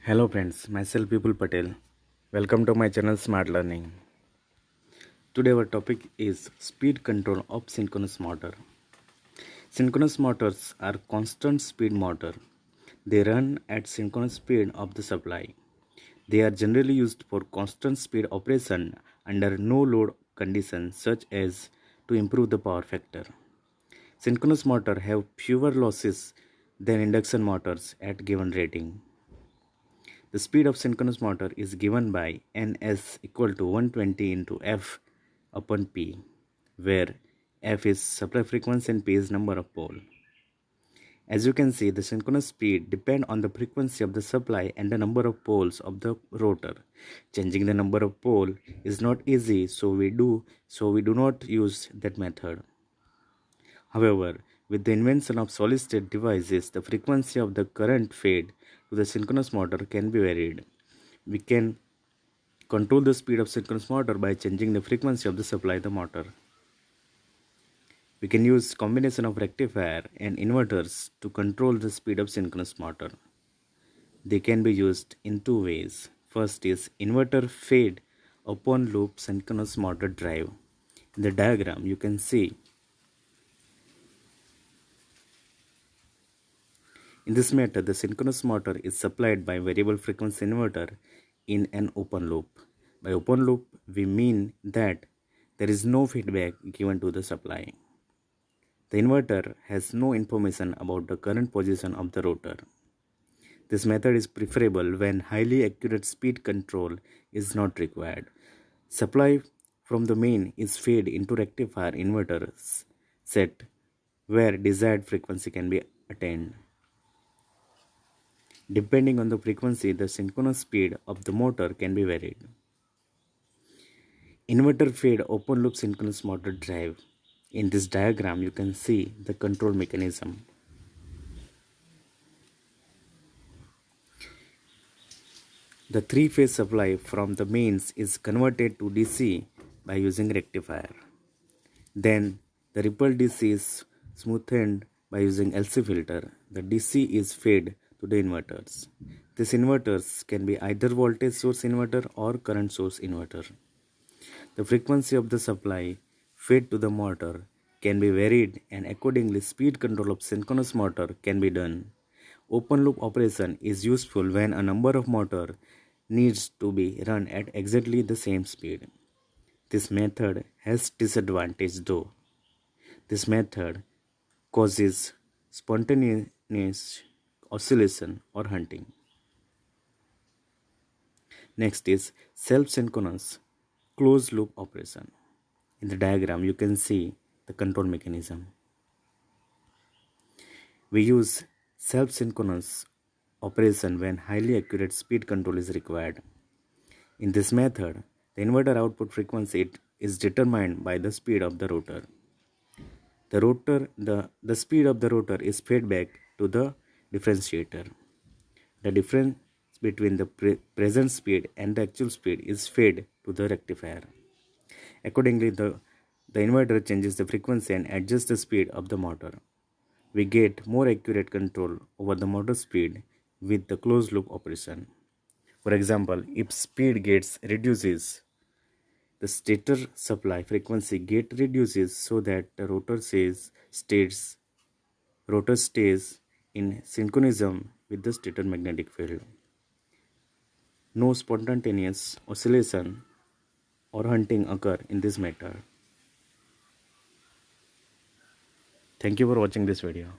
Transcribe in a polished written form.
Hello friends, myself Vipul Patel. Welcome to my channel Smart Learning. Today our topic is speed control of synchronous motor. Synchronous motors are constant speed motor. They run at synchronous speed of the supply. They are generally used for constant speed operation under no load conditions such as to improve the power factor. Synchronous motor have fewer losses than induction motors at given rating. The speed of synchronous motor is given by Ns equal to 120 into F upon P, where F is supply frequency and P is number of pole. As you can see, the synchronous speed depends on the frequency of the supply and the number of poles of the rotor. Changing the number of pole is not easy, so we do not use that method. However, with the invention of solid-state devices, the frequency of the current fed to the synchronous motor can be varied. We can control the speed of synchronous motor by changing the frequency of the supply of the motor. We can use combination of rectifier and inverters to control the speed of synchronous motor. They can be used in two ways. First is inverter fed open loop synchronous motor drive. In the diagram you can see in this method, the synchronous motor is supplied by variable frequency inverter in an open loop. By open loop, we mean that there is no feedback given to the supply. The inverter has no information about the current position of the rotor. This method is preferable when highly accurate speed control is not required. Supply from the main is fed into rectifier inverter set where desired frequency can be attained. Depending on the frequency, the synchronous speed of the motor can be varied. Inverter-fed open-loop synchronous motor drive. In this diagram, you can see the control mechanism. The three-phase supply from the mains is converted to DC by using rectifier. Then, the rippled DC is smoothened by using LC filter. The DC is fed to the inverters. These inverters can be either voltage source inverter or current source inverter. The frequency of the supply fed to the motor can be varied and accordingly speed control of synchronous motor can be done. Open loop operation is useful when a number of motor needs to be run at exactly the same speed. This method has disadvantage though. This method causes spontaneous oscillation or hunting. Next is self-synchronous closed loop operation. In the diagram you can see the control mechanism. We use self-synchronous operation when highly accurate speed control is required. In this method, the inverter output frequency is determined by the speed of the rotor. The speed of the rotor is fed back to the differentiator. The difference between the present speed and the actual speed is fed to the rectifier. Accordingly, the inverter changes the frequency and adjusts the speed of the motor. We get more accurate control over the motor speed with the closed loop operation. For example, if speed gets reduces, the stator supply frequency reduces so that the rotor stays in synchronism with the stator magnetic field. No spontaneous oscillation or hunting occur in this method. Thank you for watching this video.